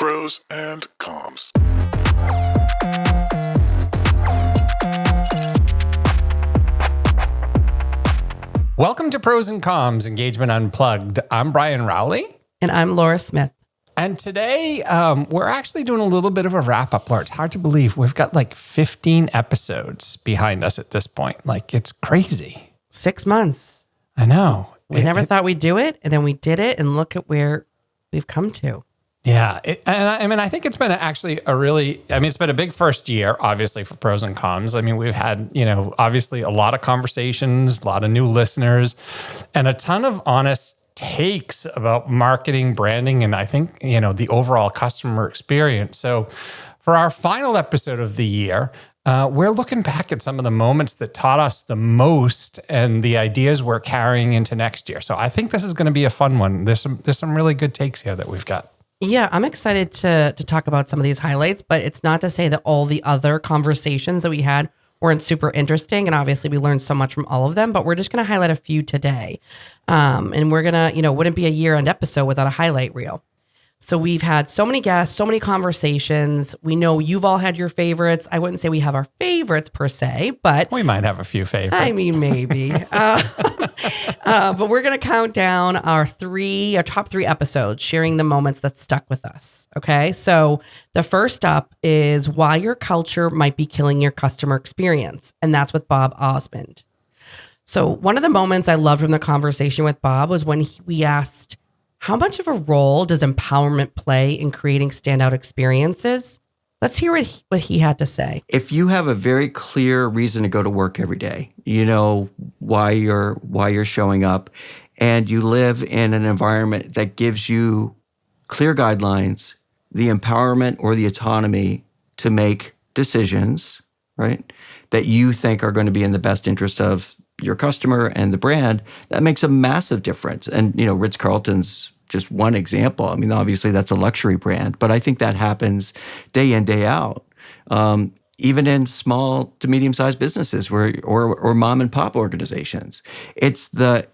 Prose and Comms. Welcome to Prose and Comms, Engagement Unplugged. I'm Bryan Rowley. And I'm Laura Smith. And today, we're actually doing a little bit of a wrap-up, Laura. It's hard to believe. We've got like 15 episodes behind us at this point. Like, it's crazy. 6 months. I know. We never thought we'd do it, and then we did it, and look at where we've come to. Yeah. I think it's been actually it's been a big first year, obviously, for Prose and Comms. I mean, we've had, obviously a lot of conversations, a lot of new listeners, and a ton of honest takes about marketing, branding, and I think, the overall customer experience. So for our final episode of the year, we're looking back at some of the moments that taught us the most and the ideas we're carrying into next year. So I think this is going to be a fun one. There's some really good takes here that we've got. Yeah, I'm excited to talk about some of these highlights, but it's not to say that all the other conversations that we had weren't super interesting. And obviously we learned so much from all of them, but we're just going to highlight a few today. And we're going to, wouldn't be a year-end episode without a highlight reel. So we've had so many guests, so many conversations. We know you've all had your favorites. I wouldn't say we have our favorites per se, but we might have a few favorites. I mean, maybe. But we're going to count down our top three episodes, sharing the moments that stuck with us. Okay. So the first up is why your culture might be killing your customer experience. And that's with Bob Osmond. So one of the moments I loved from the conversation with Bob was when we asked, how much of a role does empowerment play in creating standout experiences? Let's hear what he had to say. If you have a very clear reason to go to work every day, you know why you're showing up, and you live in an environment that gives you clear guidelines, the empowerment or the autonomy to make decisions, right, that you think are going to be in the best interest of your customer and the brand, that makes a massive difference. And, Ritz-Carlton's just one example. I mean, obviously that's a luxury brand, but I think that happens day in, day out, even in small to medium-sized businesses or mom and pop organizations. It's the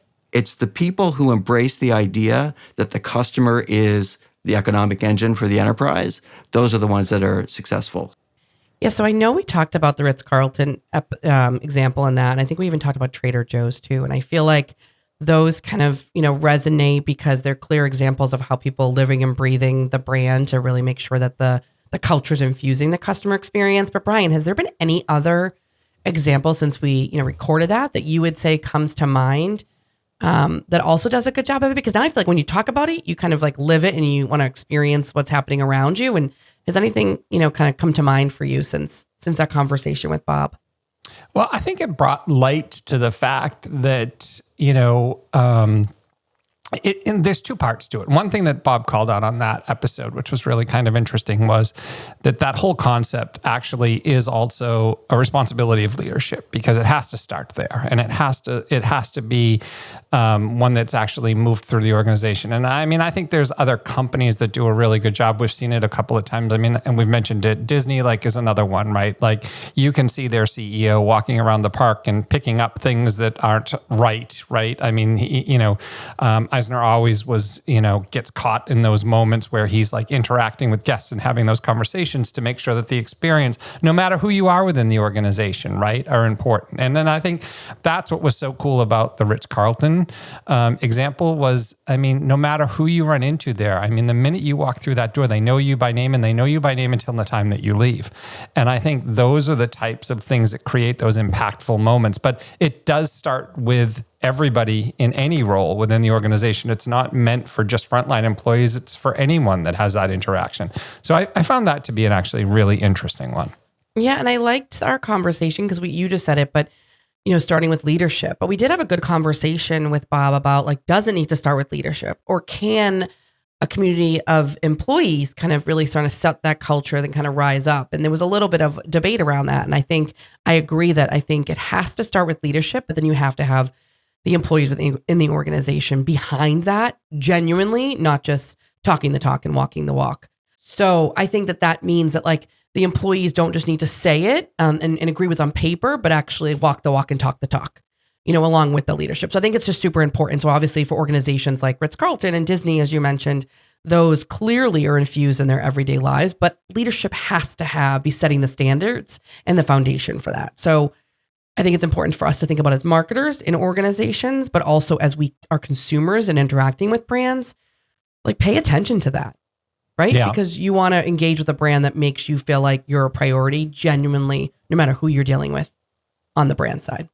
people who embrace the idea that the customer is the economic engine for the enterprise. Those are the ones that are successful. Yeah, so I know we talked about the Ritz-Carlton example in that, and I think we even talked about Trader Joe's too. And I feel like those kind of, resonate because they're clear examples of how people living and breathing the brand to really make sure that the culture is infusing the customer experience. But Bryan, has there been any other example since we, recorded that you would say comes to mind that also does a good job of it? Because now I feel like when you talk about it, you kind of like live it and you want to experience what's happening around you. And has anything, kind of come to mind for you since that conversation with Bob? Well, I think it brought light to the fact that, and there's two parts to it. One thing that Bob called out on that episode, which was really kind of interesting, was that whole concept actually is also a responsibility of leadership because it has to start there, and it has to be one that's actually moved through the organization. And I think there's other companies that do a really good job. We've seen it a couple of times. And we've mentioned it. Disney is another one, right? Like you can see their CEO walking around the park and picking up things that aren't right? I mean, Eisner always gets caught in those moments where he's like interacting with guests and having those conversations to make sure that the experience, no matter who you are within the organization, right, are important. And then I think that's what was so cool about the Ritz-Carlton example was, no matter who you run into there, the minute you walk through that door, they know you by name, and they know you by name until the time that you leave. And I think those are the types of things that create those impactful moments. But it does start with everybody in any role within the organization. It's not meant for just frontline employees. It's for anyone that has that interaction. So I found that to be an actually really interesting one. Yeah, and I liked our conversation because you just said it, but starting with leadership. But we did have a good conversation with Bob about does it need to start with leadership, or can a community of employees kind of really start to set that culture, then kind of rise up? And there was a little bit of debate around that. And I agree that I think it has to start with leadership, but then you have to have the employees in the organization behind that genuinely, not just talking the talk and walking the walk. So I think that means that the employees don't just need to say it and agree with on paper, but actually walk the walk and talk the talk, along with the leadership. So I think it's just super important. So obviously for organizations like Ritz-Carlton and Disney, as you mentioned, those clearly are infused in their everyday lives, but leadership has to be setting the standards and the foundation for that. So I think it's important for us to think about as marketers in organizations, but also as we are consumers and interacting with brands, like pay attention to that, right? Yeah. Because you want to engage with a brand that makes you feel like you're a priority genuinely, no matter who you're dealing with on the brand side.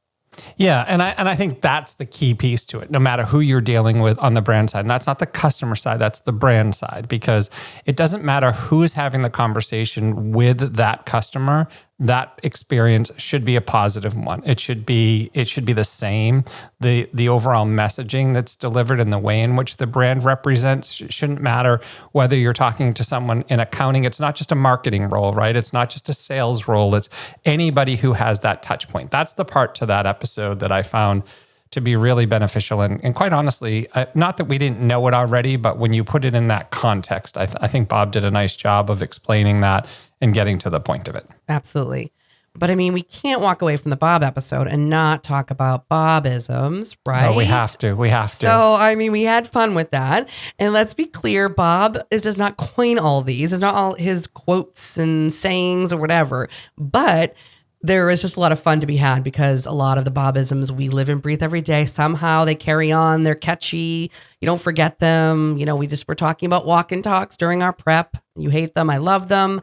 Yeah, and I think that's the key piece to it, no matter who you're dealing with on the brand side. And that's not the customer side, that's the brand side, because it doesn't matter who is having the conversation with that customer, that experience should be a positive one. It should be the same. The overall messaging that's delivered and the way in which the brand represents shouldn't matter whether you're talking to someone in accounting. It's not just a marketing role, right? It's not just a sales role. It's anybody who has that touch point. That's the part to that episode that I found to be really beneficial. And quite honestly, not that we didn't know it already, but when you put it in that context, I think Bob did a nice job of explaining that and getting to the point of it. Absolutely. But I mean, we can't walk away from the Bob episode and not talk about Bobisms, right? No, we have to. So, I mean, we had fun with that. And let's be clear, Bob does not coin all these. It's not all his quotes and sayings or whatever. But there is just a lot of fun to be had because a lot of the Bobisms we live and breathe every day. Somehow they carry on. They're catchy. You don't forget them. You know, we just were talking about walk and talks during our prep. You hate them. I love them.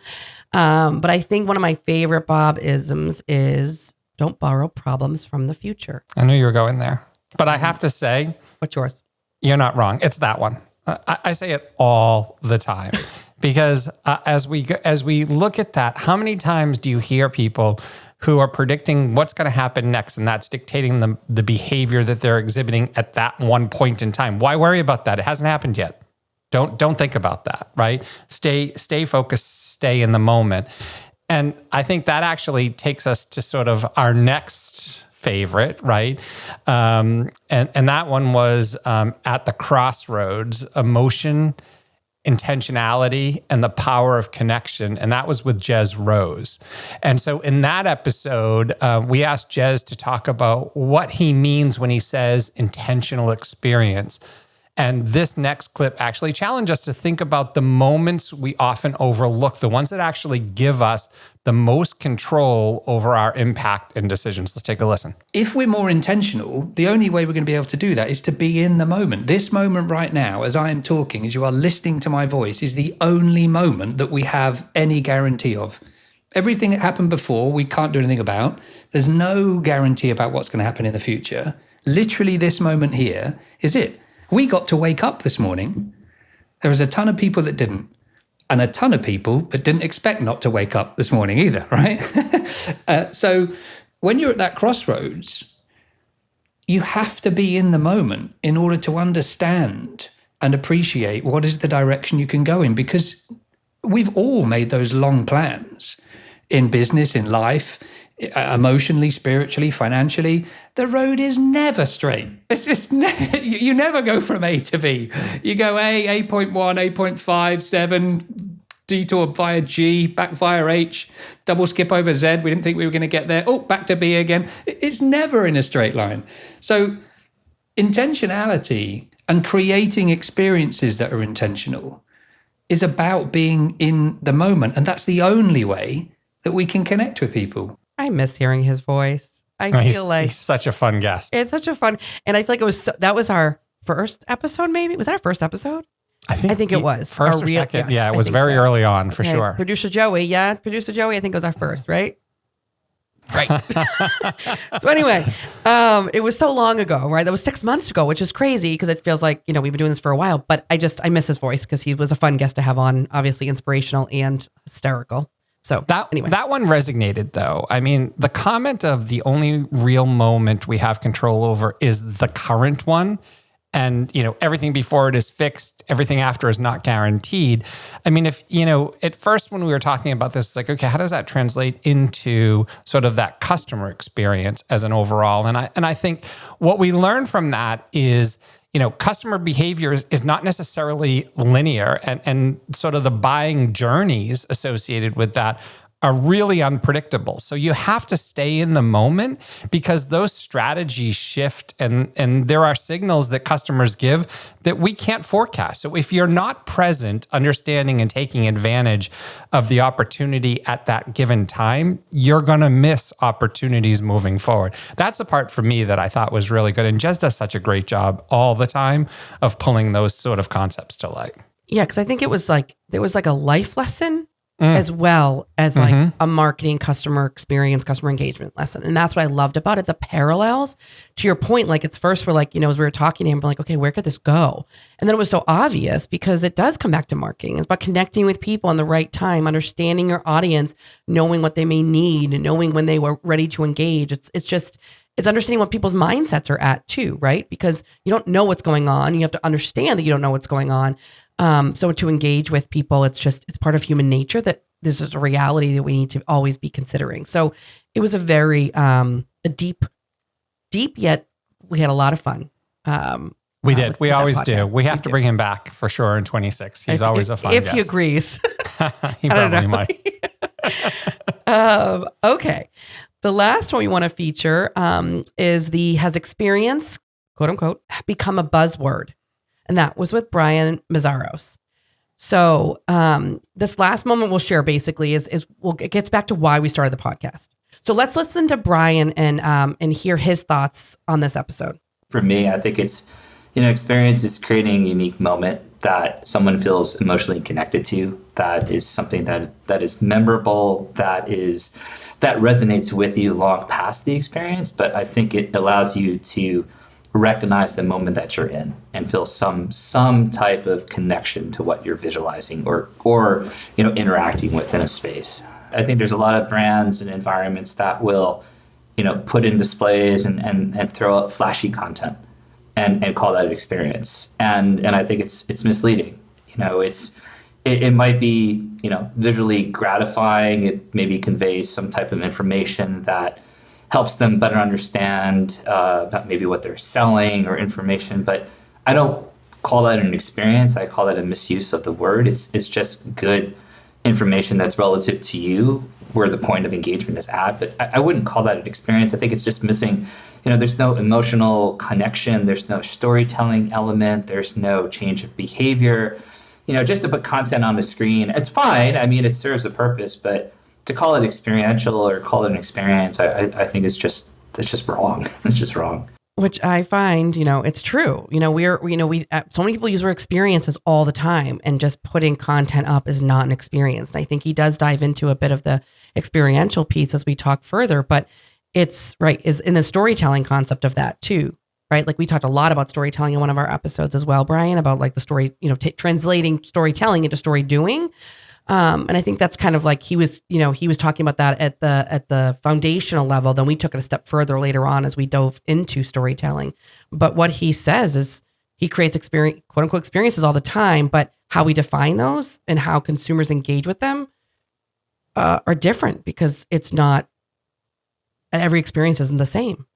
But I think one of my favorite Bob-isms is don't borrow problems from the future. I knew you were going there. But I have to say, What's yours? you're not wrong. It's that one. I say it all the time because as we look at that, how many times do you hear people who are predicting what's going to happen next, and that's dictating the behavior that they're exhibiting at that one point in time? Why worry about that? It hasn't happened yet. Don't think about that, right? Stay focused, stay in the moment. And I think that actually takes us to sort of our next favorite, right? And that one was at the crossroads, emotion, intentionality, and the power of connection. And that was with Jez Rose. And so in that episode, we asked Jez to talk about what he means when he says intentional experience. And this next clip actually challenged us to think about the moments we often overlook, the ones that actually give us the most control over our impact and decisions. Let's take a listen. If we're more intentional, the only way we're going to be able to do that is to be in the moment. This moment right now, as I am talking, as you are listening to my voice, is the only moment that we have any guarantee of. Everything that happened before, we can't do anything about. There's no guarantee about what's going to happen in the future. Literally, this moment here is it. We got to wake up this morning. There was a ton of people that didn't, and a ton of people that didn't expect not to wake up this morning either, right? So when you're at that crossroads, you have to be in the moment in order to understand and appreciate what is the direction you can go in, because we've all made those long plans in business, in life, emotionally, spiritually, financially. The road is never straight. It's just you never go from A to B. You go A, 8.1, 8.5, 7, detour via G, back via H, double skip over Z. We didn't think we were going to get there. Oh, back to B again. It's never in a straight line. So intentionality and creating experiences that are intentional is about being in the moment. And that's the only way that we can connect with people. I miss hearing his voice. He's such a fun guest. It's such a fun, and I feel like that was our first episode. Maybe was that our first episode? I think it was first or second. Yeah, it was very early on for sure. Producer Joey, I think it was our first, right? Right. So anyway, it was so long ago, right? That was 6 months ago, which is crazy because it feels like, we've been doing this for a while, but I miss his voice because he was a fun guest to have on, obviously inspirational and hysterical. So anyway. That one resonated though. I mean, the comment of the only real moment we have control over is the current one. And, everything before it is fixed, everything after is not guaranteed. I mean, if, at first when we were talking about this, it's like, okay, how does that translate into sort of that customer experience as an overall? And I think what we learn from that is, customer behavior is not necessarily linear, and sort of the buying journeys associated with that are really unpredictable. So you have to stay in the moment because those strategies shift and there are signals that customers give that we can't forecast. So if you're not present, understanding and taking advantage of the opportunity at that given time, you're going to miss opportunities moving forward. That's the part for me that I thought was really good. And Jez does such a great job all the time of pulling those sort of concepts to light. Yeah, because I think there was like a life lesson as well as like a marketing, customer experience, customer engagement lesson. And that's what I loved about it. The parallels to your point, like it's first we're like, as we were talking to him, we're like, okay, where could this go? And then it was so obvious because it does come back to marketing. It's about connecting with people in the right time, understanding your audience, knowing what they may need and knowing when they were ready to engage. It's understanding what people's mindsets are at too, right? Because you don't know what's going on. You have to understand that you don't know what's going on. So to engage with people, it's part of human nature that this is a reality that we need to always be considering. So it was a very a deep, yet we had a lot of fun. We did. We always do. We have to bring him back for sure in 26. He's always a fun guest. If he agrees. He probably might. Okay. The last one we want to feature is has experience, quote unquote, become a buzzword. And that was with Bryan Meszaros. So this last moment we'll share basically it gets back to why we started the podcast. So let's listen to Bryan and hear his thoughts on this episode. For me, I think it's, experience is creating a unique moment that someone feels emotionally connected to, that is something that is memorable, that resonates with you long past the experience. But I think it allows you to recognize the moment that you're in and feel some type of connection to what you're visualizing or interacting with in a space. I think there's a lot of brands and environments that will put in displays and throw up flashy content and call that an experience, and I think it's misleading. It might be visually gratifying. It maybe conveys some type of information that helps them better understand about maybe what they're selling or information. But I don't call that an experience. I call that a misuse of the word. It's just good information that's relative to you, where the point of engagement is at. But I wouldn't call that an experience. I think it's just missing, there's no emotional connection. There's no storytelling element. There's no change of behavior. Just to put content on the screen, it's fine. I mean, it serves a purpose, but to call it experiential or call it an experience, I think it's just wrong. It's just wrong. Which I find, it's true. So many people use our experiences all the time, and just putting content up is not an experience. And I think he does dive into a bit of the experiential piece as we talk further, but it's right is in the storytelling concept of that too, right? Like we talked a lot about storytelling in one of our episodes as well, Bryan, about like the story, translating storytelling into story doing. And I think that's kind of like he was talking about that at the foundational level. Then we took it a step further later on as we dove into storytelling. But what he says is he creates experience, quote unquote, experiences all the time, but how we define those and how consumers engage with them are different, because it's not, every experience isn't the same.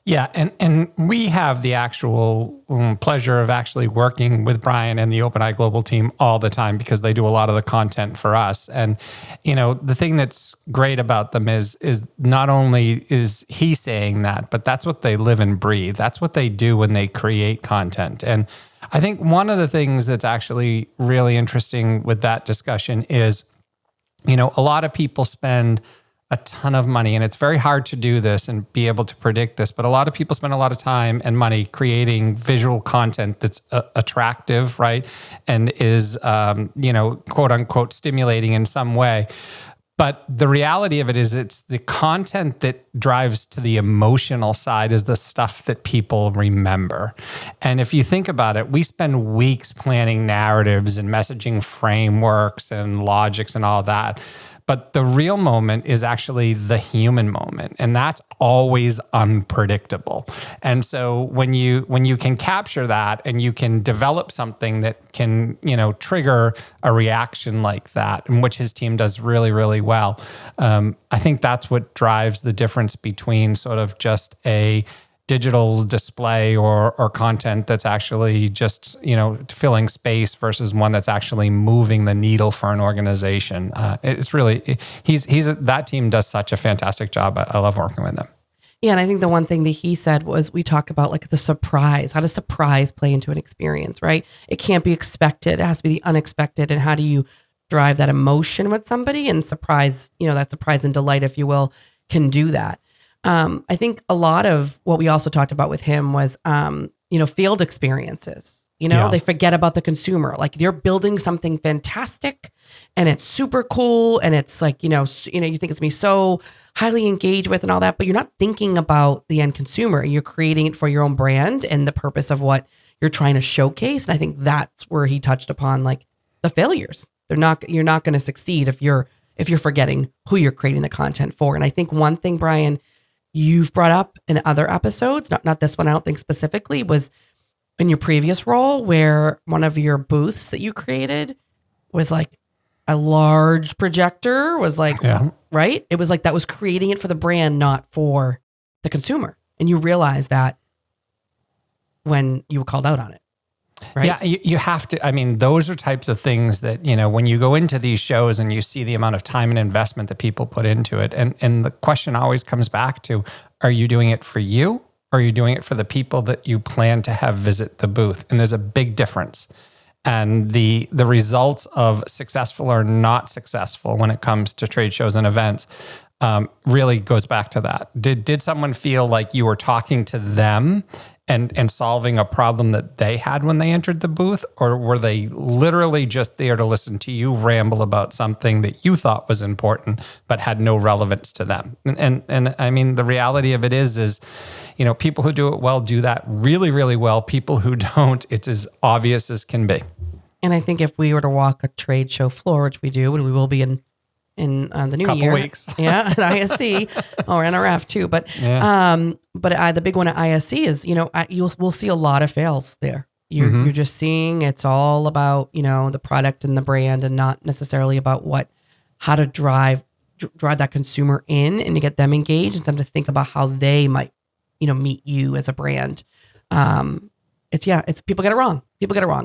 Yeah, and we have the actual pleasure of actually working with Bryan and the OpenEye Global team all the time, because they do a lot of the content for us. And the thing that's great about them is not only is he saying that, but that's what they live and breathe. That's what they do when they create content. And I think one of the things that's actually really interesting with that discussion is, a lot of people spend a ton of money, and it's very hard to do this and be able to predict this, but a lot of people spend a lot of time and money creating visual content that's attractive, right? And is, quote unquote, stimulating in some way. But the reality of it is it's the content that drives to the emotional side is the stuff that people remember. And if you think about it, we spend weeks planning narratives and messaging frameworks and logics and all that. But the real moment is actually the human moment, and that's always unpredictable. And so when you can capture that and you can develop something that can, trigger a reaction like that, in which his team does really, really well, I think that's what drives the difference between sort of just a digital display or content that's actually just, filling space versus one that's actually moving the needle for an organization. It's really, that team does such a fantastic job. I love working with them. Yeah, and I think the one thing that he said was, we talk about like the surprise. How does surprise play into an experience, right? It can't be expected. It has to be the unexpected. And how do you drive that emotion with somebody? And surprise, that surprise and delight, if you will, can do that. I think a lot of what we also talked about with him was, field experiences. They forget about the consumer. Like, they're building something fantastic and it's super cool. And it's like, you think it's gonna be so highly engaged with and all that, but you're not thinking about the end consumer. You're creating it for your own brand and the purpose of what you're trying to showcase. And I think that's where he touched upon like the failures. You're not going to succeed if you're forgetting who you're creating the content for. And I think one thing, Bryan, you've brought up in other episodes, not this one, I don't think specifically, was in your previous role where one of your booths that you created was like a large projector, was like, right? It was like that was creating it for the brand, not for the consumer. And you realize that when you were called out on it. Right? Yeah, you have to. I mean, those are types of things that, when you go into these shows and you see the amount of time and investment that people put into it. And the question always comes back to, are you doing it for you? Or are you doing it for the people that you plan to have visit the booth? And there's a big difference. And the results of successful or not successful when it comes to trade shows and events really goes back to that. Did someone feel like you were talking to them and solving a problem that they had when they entered the booth? Or were they literally just there to listen to you ramble about something that you thought was important but had no relevance to them? And I mean, the reality of it is, people who do it well do that really, really well. People who don't, it's as obvious as can be. And I think if we were to walk a trade show floor, which we do, and we will be in the new Couple year, weeks. at ISC or NRF too. But the big one at ISC is we'll see a lot of fails there. You're just seeing it's all about the product and the brand, and not necessarily about how to drive that consumer in and to get them engaged and them to think about how they might meet you as a brand. It's people get it wrong.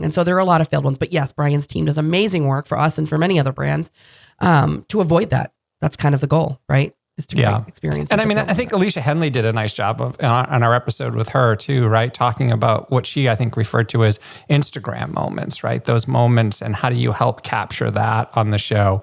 And so there are a lot of failed ones, but yes, Bryan's team does amazing work for us and for many other brands to avoid that. That's kind of the goal, right? Is to create experiences. And I mean, I think Alicia Henley did a nice job on our episode with her too, right? Talking about what she, I think, referred to as Instagram moments, right? Those moments, and how do you help capture that on the show?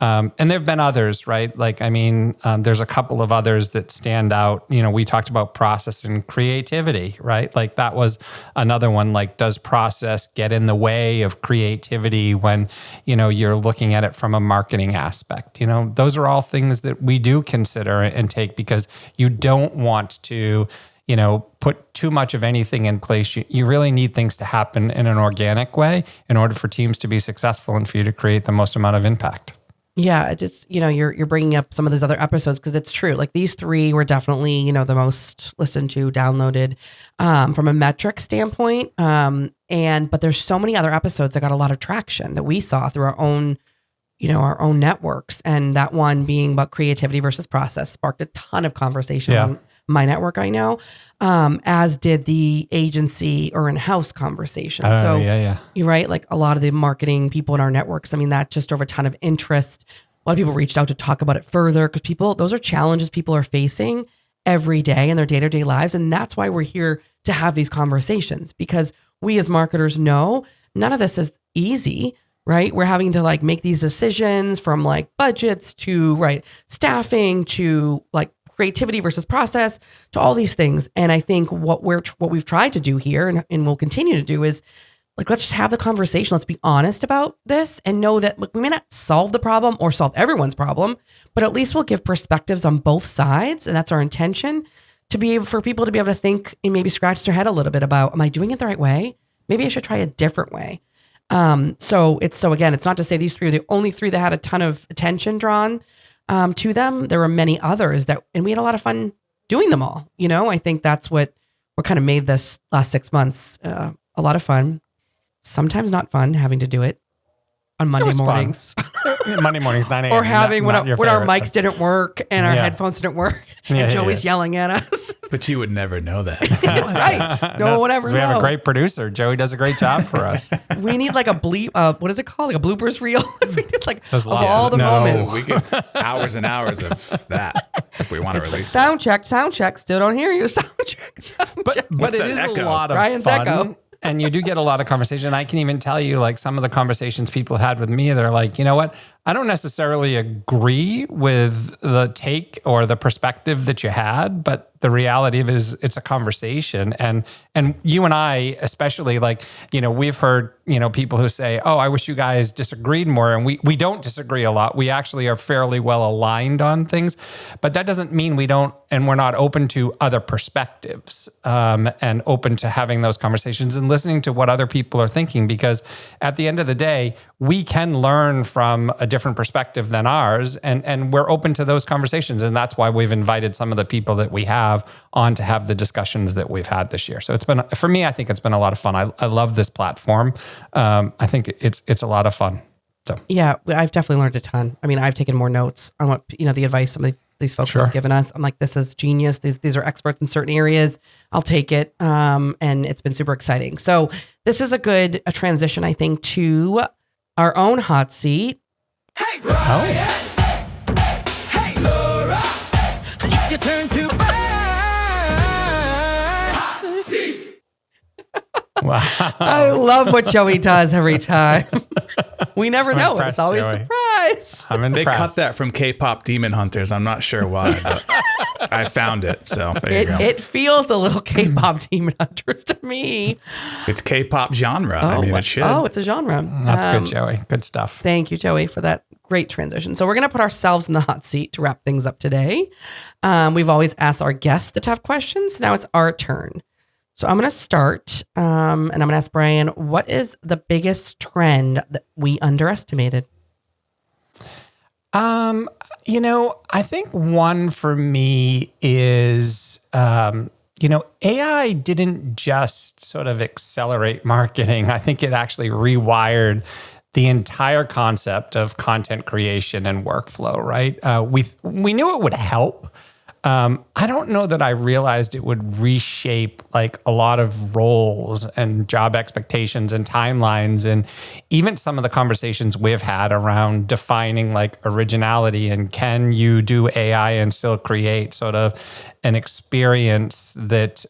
And there've been others, right? Like, I mean, there's a couple of others that stand out. We talked about process and creativity, right? Like, that was another one. Like, does process get in the way of creativity when, you're looking at it from a marketing aspect? Those are all things that we do consider and take, because you don't want to, put too much of anything in place. You really need things to happen in an organic way in order for teams to be successful and for you to create the most amount of impact. Yeah, it just, you're bringing up some of those other episodes because it's true. Like, these three were definitely, the most listened to, downloaded from a metric standpoint. But there's so many other episodes that got a lot of traction that we saw through our own networks. And that one being about creativity versus process sparked a ton of conversation on my network, I know, as did the agency or in-house conversation. You're right. Like, a lot of the marketing people in our networks, I mean, that just drove a ton of interest. A lot of people reached out to talk about it further because those are challenges people are facing every day in their day-to-day lives. And that's why we're here to have these conversations, because we as marketers know none of this is easy, right? We're having to make these decisions from budgets to staffing to creativity versus process to all these things. And I think what we've tried to do here and we'll continue to do is let's just have the conversation. Let's be honest about this and know that we may not solve the problem or solve everyone's problem, but at least we'll give perspectives on both sides. And that's our intention, for people to be able to think and maybe scratch their head a little bit about, am I doing it the right way? Maybe I should try a different way. So again, it's not to say these three are the only three that had a ton of attention drawn to them. There were many others and we had a lot of fun doing them all. I think that's what kind of made this last 6 months a lot of fun. Sometimes not fun having to do it, on Monday was fun. mornings. Monday mornings, 9 a.m. Or having when your our favorite, mics didn't work and our Yeah. headphones didn't work, Yeah, and yeah, Joey's yelling at us. But you would never know that. Right? No one ever We have a know. great producer. Joey does a great job for us. We need like a bleep. What is it called? Like a bloopers reel. We need like There's of lots all of- the no. moments. We could hours and hours of that if we want to release it. Sound check. Still don't hear you. Sound check. But it that is echo? a lot of Ryan's fun. echo. And you do get a lot of conversation. I can even tell you, like, some of the conversations people had with me, they're like, you know what? I don't necessarily agree with the take or the perspective that you had, but the reality of it is it's a conversation. And you and I, especially, like, you know, we've heard, you know, people who say, oh, I wish you guys disagreed more. And we don't disagree a lot. We actually are fairly well aligned on things, but that doesn't mean we don't, and we're not open to other perspectives, and open to having those conversations and listening to what other people are thinking, because at the end of the day, we can learn from a different perspective than ours, and we're open to those conversations. And that's why we've invited some of the people that we have on to have the discussions that we've had this year. So it's been, for me, I think it's been a lot of fun. I love this platform. I think it's a lot of fun. So Yeah, I've definitely learned a ton. I mean, I've taken more notes on what, you know, the advice some of these folks Sure. have given us. I'm like, this is genius. These are experts in certain areas. I'll take it. And it's been super exciting. So this is a transition, I think, to our own hot seat. Hey, Bryan. Hey, Laura. It's your turn to burn. Hot seat. wow. I love what Joey does every time. We never know. It's impressed, always a Joey. surprise. I'm They impressed. cut that from K-pop Demon Hunters. I'm not sure why, but I found it. So there you go. It feels a little K-pop Demon Hunters to me. It's K-pop genre. I mean, it should. Oh, it's a genre. That's good, Joey. Good stuff. Thank you, Joey, for that great transition. So we're going to put ourselves in the hot seat to wrap things up today. We've always asked our guests the tough questions. Now it's our turn. So I'm going to start, and I'm going to ask Bryan, what is the biggest trend that we underestimated? You know, I think one for me is, you know, AI didn't just sort of accelerate marketing. I think it actually rewired the entire concept of content creation and workflow, right? We knew it would help. I don't know that I realized it would reshape like a lot of roles and job expectations and timelines, and even some of the conversations we've had around defining like originality and can you do AI and still create sort of an experience that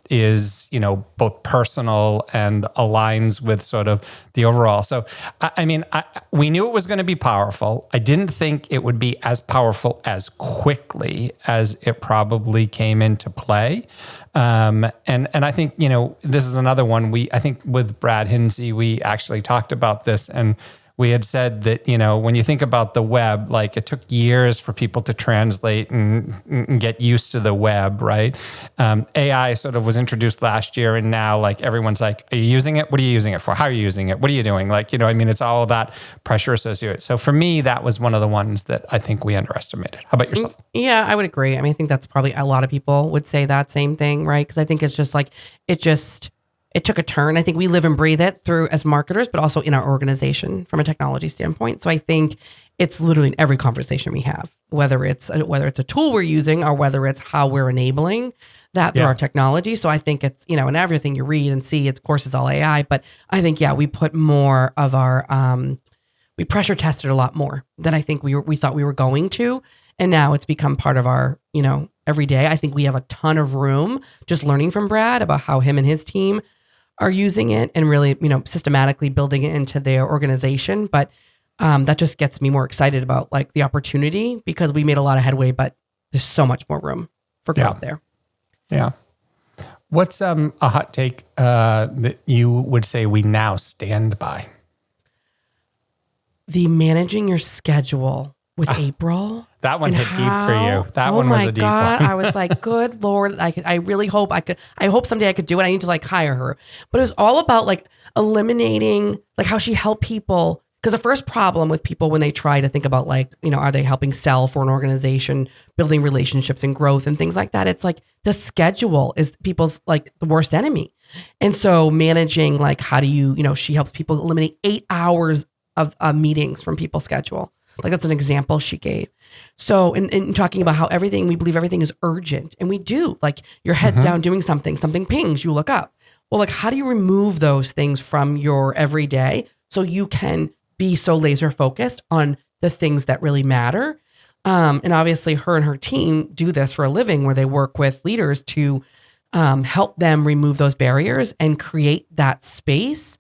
is, you know, both personal and aligns with sort of the overall. So, I mean, we knew it was going to be powerful. I didn't think it would be as powerful as quickly as it probably came into play. And I think, you know, this is another one I think with Brad Hinsey, we actually talked about this, and we had said that, you know, when you think about the web, like it took years for people to translate and get used to the web, right? AI sort of was introduced last year, and now like everyone's like, are you using it? What are you using it for? How are you using it? What are you doing? Like, you know, I mean, it's all that pressure associated. So for me, that was one of the ones that I think we underestimated. How about yourself? Yeah, I would agree. I mean, I think that's probably a lot of people would say that same thing, right? Because I think it's just like, it took a turn. I think we live and breathe it through as marketers, but also in our organization from a technology standpoint. So I think it's literally in every conversation we have, whether it's a tool we're using or whether it's how we're enabling that through our technology. So I think it's, you know, in everything you read and see, of course, it's all AI. But I think, yeah, we put more of our, we pressure tested a lot more than I think we thought we were going to. And now it's become part of our, you know, every day. I think we have a ton of room just learning from Brad about how him and his team are using it and really, you know, systematically building it into their organization. But that just gets me more excited about like the opportunity, because we made a lot of headway, but there's so much more room for growth there. Yeah. What's a hot take that you would say we now stand by? The managing your schedule with April. That one and hit deep for you. That one was a deep one. I was like, good Lord. I really hope I hope someday I could do it. I need to like hire her. But it was all about like eliminating like how she helped people. Because the first problem with people when they try to think about like, you know, are they helping sell for an organization, building relationships and growth and things like that? It's like the schedule is people's like the worst enemy. And so managing like, how do you, you know, she helps people eliminate 8 hours of meetings from people's schedule. Like that's an example she gave. So in talking about how we believe everything is urgent, and we do. Like your head's down doing something pings, you look up. Well, like how do you remove those things from your everyday so you can be so laser focused on the things that really matter? And obviously her and her team do this for a living, where they work with leaders to help them remove those barriers and create that space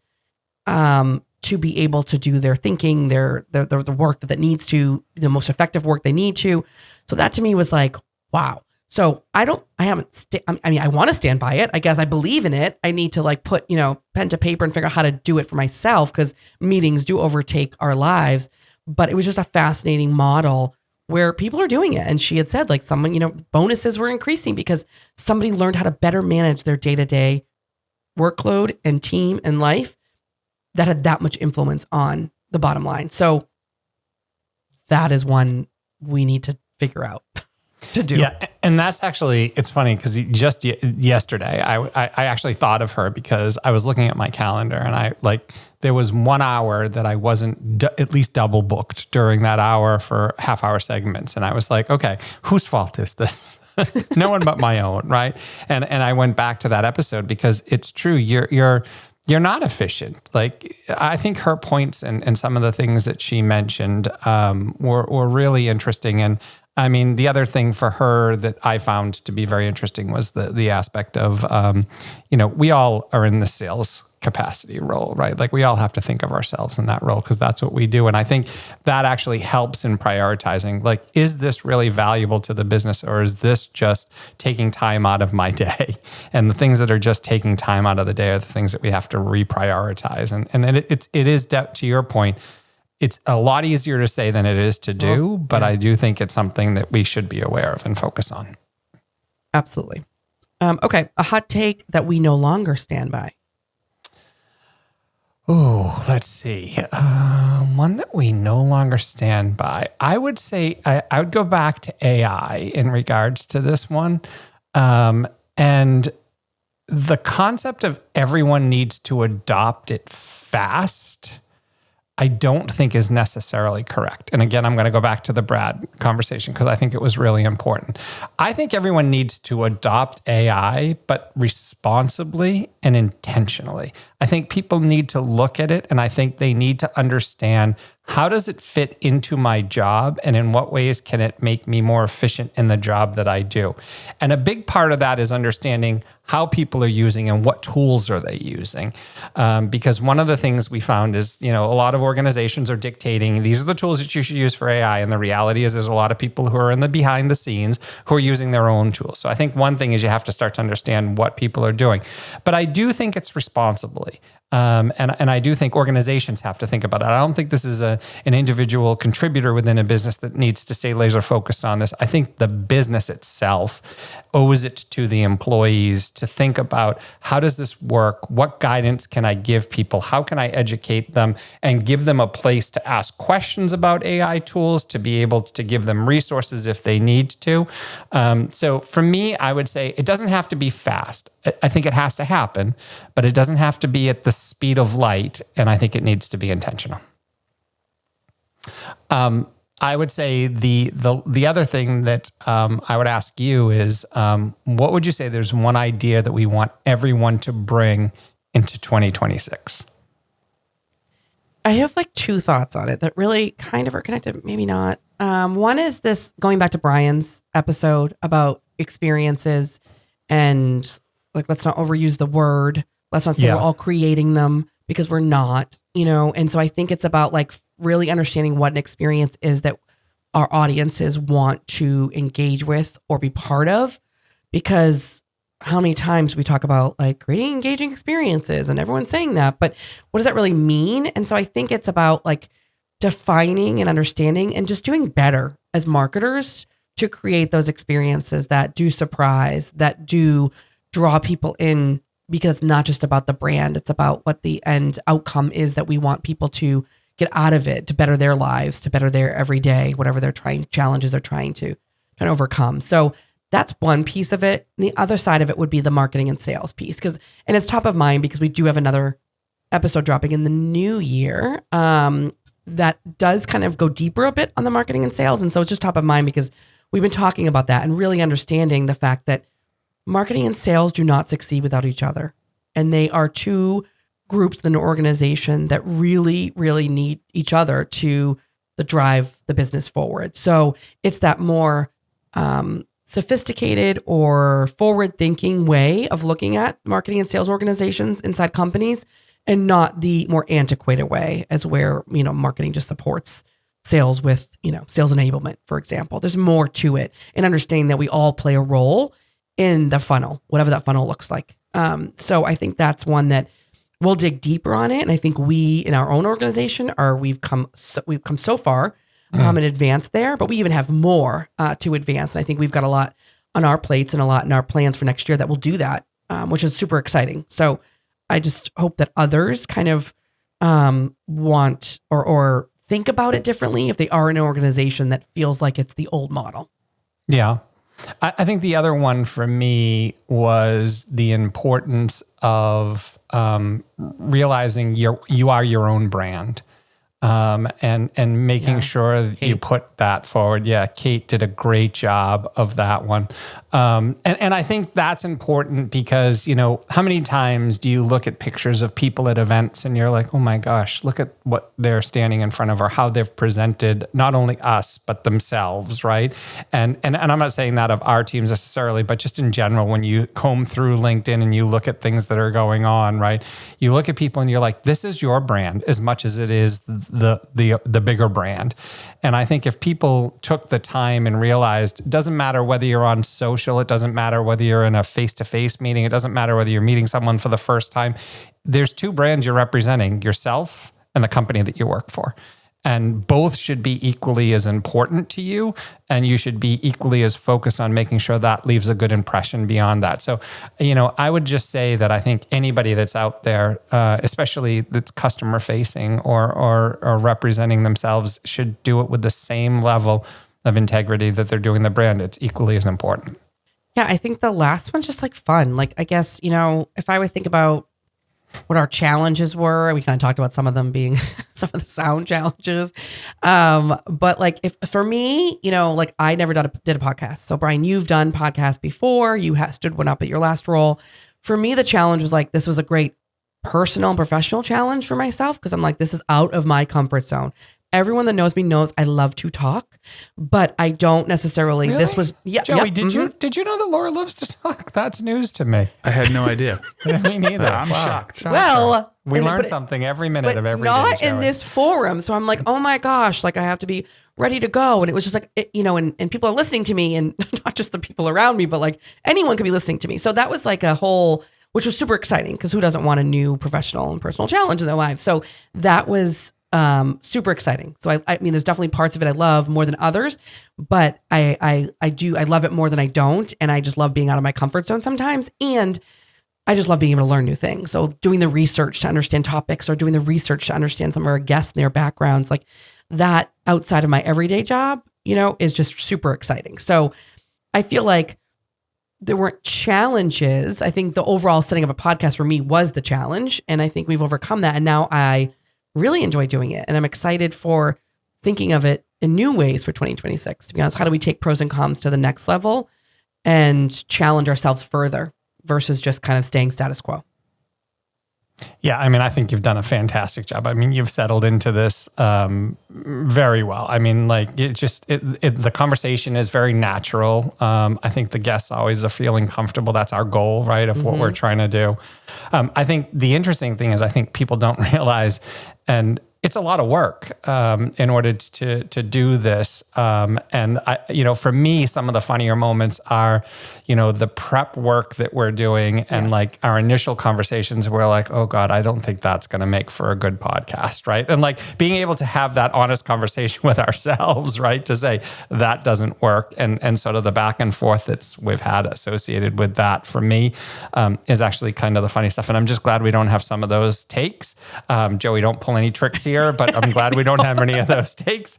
to be able to do their thinking, the work that needs to, the most effective work they need to. So that to me was like, wow. So I want to stand by it. I guess I believe in it. I need to like put, pen to paper and figure out how to do it for myself, because meetings do overtake our lives. But it was just a fascinating model where people are doing it. And she had said like someone, bonuses were increasing because somebody learned how to better manage their day-to-day workload and team and life that had that much influence on the bottom line. So that is one we need to figure out to do. Yeah, and that's actually, it's funny because just yesterday, I actually thought of her because I was looking at my calendar and there was 1 hour that I wasn't at least double booked during that hour for half-hour segments. And I was like, okay, whose fault is this? No one but my own, right? And I went back to that episode because it's true. You're not efficient. Like I think her points and some of the things that she mentioned were really interesting. And I mean, the other thing for her that I found to be very interesting was the aspect of, we all are in the sales capacity role, right? Like we all have to think of ourselves in that role because that's what we do. And I think that actually helps in prioritizing, like, is this really valuable to the business or is this just taking time out of my day? And the things that are just taking time out of the day are the things that we have to reprioritize. And it is, to your point, it's a lot easier to say than it is to do, but I do think it's something that we should be aware of and focus on. Absolutely. Okay. A hot take that we no longer stand by. Oh, let's see. One that we no longer stand by. I would say I would go back to AI in regards to this one. And the concept of everyone needs to adopt it fast, I don't think is necessarily correct. And again, I'm going to go back to the Brad conversation because I think it was really important. I think everyone needs to adopt AI, but responsibly and intentionally. I think people need to look at it and I think they need to understand, how does it fit into my job and in what ways can it make me more efficient in the job that I do? And a big part of that is understanding how people are using and what tools are they using. Because one of the things we found is, a lot of organizations are dictating, these are the tools that you should use for AI. And the reality is there's a lot of people who are in the behind the scenes who are using their own tools. So I think one thing is you have to start to understand what people are doing. But I do think it's responsibly. And I do think organizations have to think about it. I don't think this is an individual contributor within a business that needs to stay laser focused on this. I think the business itself owes it to the employees to think about, how does this work? What guidance can I give people? How can I educate them and give them a place to ask questions about AI tools, to be able to give them resources if they need to? So for me, I would say it doesn't have to be fast. I think it has to happen, but it doesn't have to be at the speed of light, and I think it needs to be intentional. I would say the other thing that I would ask you is, what would you say there's one idea that we want everyone to bring into 2026? I have like two thoughts on it that really kind of are connected, maybe not. One is this, going back to Bryan's episode about experiences and like, let's not overuse the word. Let's not say we're all creating them, because we're not, And so I think it's about like really understanding what an experience is that our audiences want to engage with or be part of. Because how many times we talk about like creating engaging experiences and everyone's saying that, but what does that really mean? And so I think it's about like defining and understanding and just doing better as marketers to create those experiences that do surprise, that do draw people in, because it's not just about the brand. It's about what the end outcome is that we want people to get out of it, to better their lives, to better their everyday, whatever challenges they're trying to overcome. So that's one piece of it. And the other side of it would be the marketing and sales piece. And it's top of mind because we do have another episode dropping in the new year that does kind of go deeper a bit on the marketing and sales. And so it's just top of mind because we've been talking about that and really understanding the fact that marketing and sales do not succeed without each other. And they are two groups in an organization that really, really need each other to drive the business forward. So it's that more sophisticated or forward-thinking way of looking at marketing and sales organizations inside companies, and not the more antiquated way as where, marketing just supports sales with, sales enablement, for example. There's more to it, and understanding that we all play a role in the funnel, whatever that funnel looks like. So I think that's one that we'll dig deeper on it. And I think we in our own organization we've come so far and advanced there, but we even have more to advance. And I think we've got a lot on our plates and a lot in our plans for next year that will do that, which is super exciting. So I just hope that others kind of want or think about it differently if they are in an organization that feels like it's the old model. Yeah. I think the other one for me was the importance of realizing you are your own brand, and making sure that you put that forward. Yeah, Kate did a great job of that one. And I think that's important because, how many times do you look at pictures of people at events and you're like, oh my gosh, look at what they're standing in front of or how they've presented not only us, but themselves, right? And I'm not saying that of our teams necessarily, but just in general, when you comb through LinkedIn and you look at things that are going on, right? You look at people and you're like, this is your brand as much as it is the bigger brand. And I think if people took the time and realized, it doesn't matter whether you're on social, it doesn't matter whether you're in a face-to-face meeting, it doesn't matter whether you're meeting someone for the first time, there's two brands you're representing, yourself and the company that you work for. And both should be equally as important to you, and you should be equally as focused on making sure that leaves a good impression beyond that. So, I would just say that I think anybody that's out there, especially that's customer facing or representing themselves, should do it with the same level of integrity that they're doing the brand. It's equally as important. Yeah, I think the last one's just like fun. Like, I guess, if I would think about what our challenges were, we kind of talked about some of them being some of the sound challenges. But like, if for me, I never did a podcast. So Bryan, you've done podcasts before. You stood one up at your last role. For me, the challenge was like, this was a great personal and professional challenge for myself because I'm like, this is out of my comfort zone. Everyone that knows me knows I love to talk, but I don't necessarily. Really? This was Joey. Did you know that Laura loves to talk? That's news to me. I had no idea. Me neither. I'm shocked. Well, we learn something every minute of every day. Not in Joey. this forum. So I'm like, oh my gosh, like I have to be ready to go. And it was just like, and people are listening to me, and not just the people around me, but like anyone could be listening to me. So that was like a whole, which was super exciting because who doesn't want a new professional and personal challenge in their lives? So that was super exciting. So I mean, there's definitely parts of it I love more than others, but I love it more than I don't. And I just love being out of my comfort zone sometimes. And I just love being able to learn new things. So doing the research to understand topics or doing the research to understand some of our guests and their backgrounds, like that outside of my everyday job, is just super exciting. So I feel like there weren't challenges. I think the overall setting up a podcast for me was the challenge. And I think we've overcome that. And now I really enjoy doing it. And I'm excited for thinking of it in new ways for 2026. To be honest, how do we take Prose and Comms to the next level and challenge ourselves further versus just kind of staying status quo? Yeah, I mean, I think you've done a fantastic job. I mean, you've settled into this very well. I mean, like the conversation is very natural. I think the guests always are feeling comfortable. That's our goal, right, of what we're trying to do. I think the interesting thing is I think people don't realize, and it's a lot of work in order to do this. And for me, some of the funnier moments are, the prep work that we're doing and like our initial conversations were like, oh God, I don't think that's going to make for a good podcast, right? And like being able to have that honest conversation with ourselves, right? To say that doesn't work. And sort of the back and forth we've had associated with that for me is actually kind of the funny stuff. And I'm just glad we don't have some of those takes. Joey, don't pull any tricks here, but I'm glad we don't have any of those takes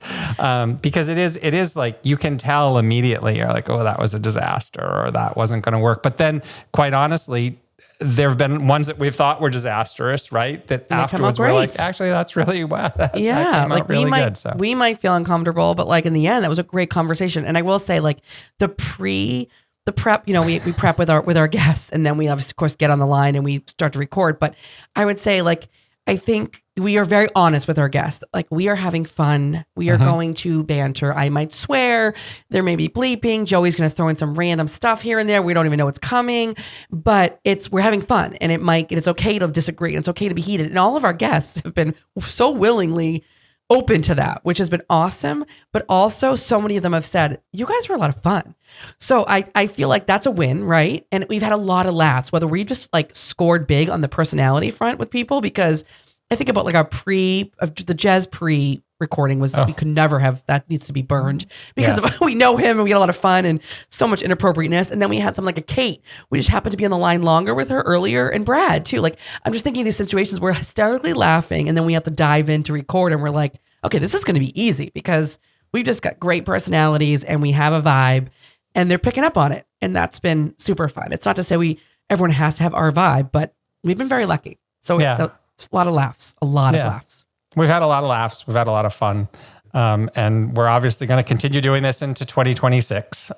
because it is like you can tell immediately. You're like, oh, that was a disaster or that wasn't going to work. But then, quite honestly, there have been ones that we've thought were disastrous, right? That come out afterwards we're great. like, actually, that's really wow. That Yeah, came out really good. So we might feel uncomfortable, but like in the end, that was a great conversation. And I will say, like the prep, we prep with our guests, and then we of course get on the line and we start to record. But I would say, like, I think we are very honest with our guests. Like, we are having fun. We are going to banter. I might swear. There may be bleeping. Joey's going to throw in some random stuff here and there. We don't even know what's coming, but we're having fun, and it's okay to disagree. And it's okay to be heated. And all of our guests have been so willingly open to that, which has been awesome. But also, so many of them have said, you guys were a lot of fun. So I feel like that's a win, right? And we've had a lot of laughs, whether we just like scored big on the personality front with people, because I think about like our the Jez pre-recording was we could never have, that needs to be burned because we know him and we had a lot of fun and so much inappropriateness. And then we had them like a Kate. We just happened to be on the line longer with her earlier, and Brad too. Like, I'm just thinking of these situations where we're hysterically laughing and then we have to dive in to record, and we're like, okay, this is going to be easy because we've just got great personalities and we have a vibe, and they're picking up on it. And that's been super fun. It's not to say everyone has to have our vibe, but we've been very lucky. So a lot of laughs, of laughs. We've had a lot of laughs. We've had a lot of fun. And we're obviously going to continue doing this into 2026.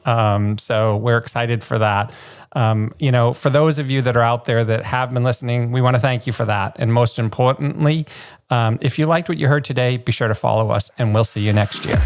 So we're excited for that. For those of you that are out there that have been listening, we want to thank you for that. And most importantly, if you liked what you heard today, be sure to follow us, and we'll see you next year.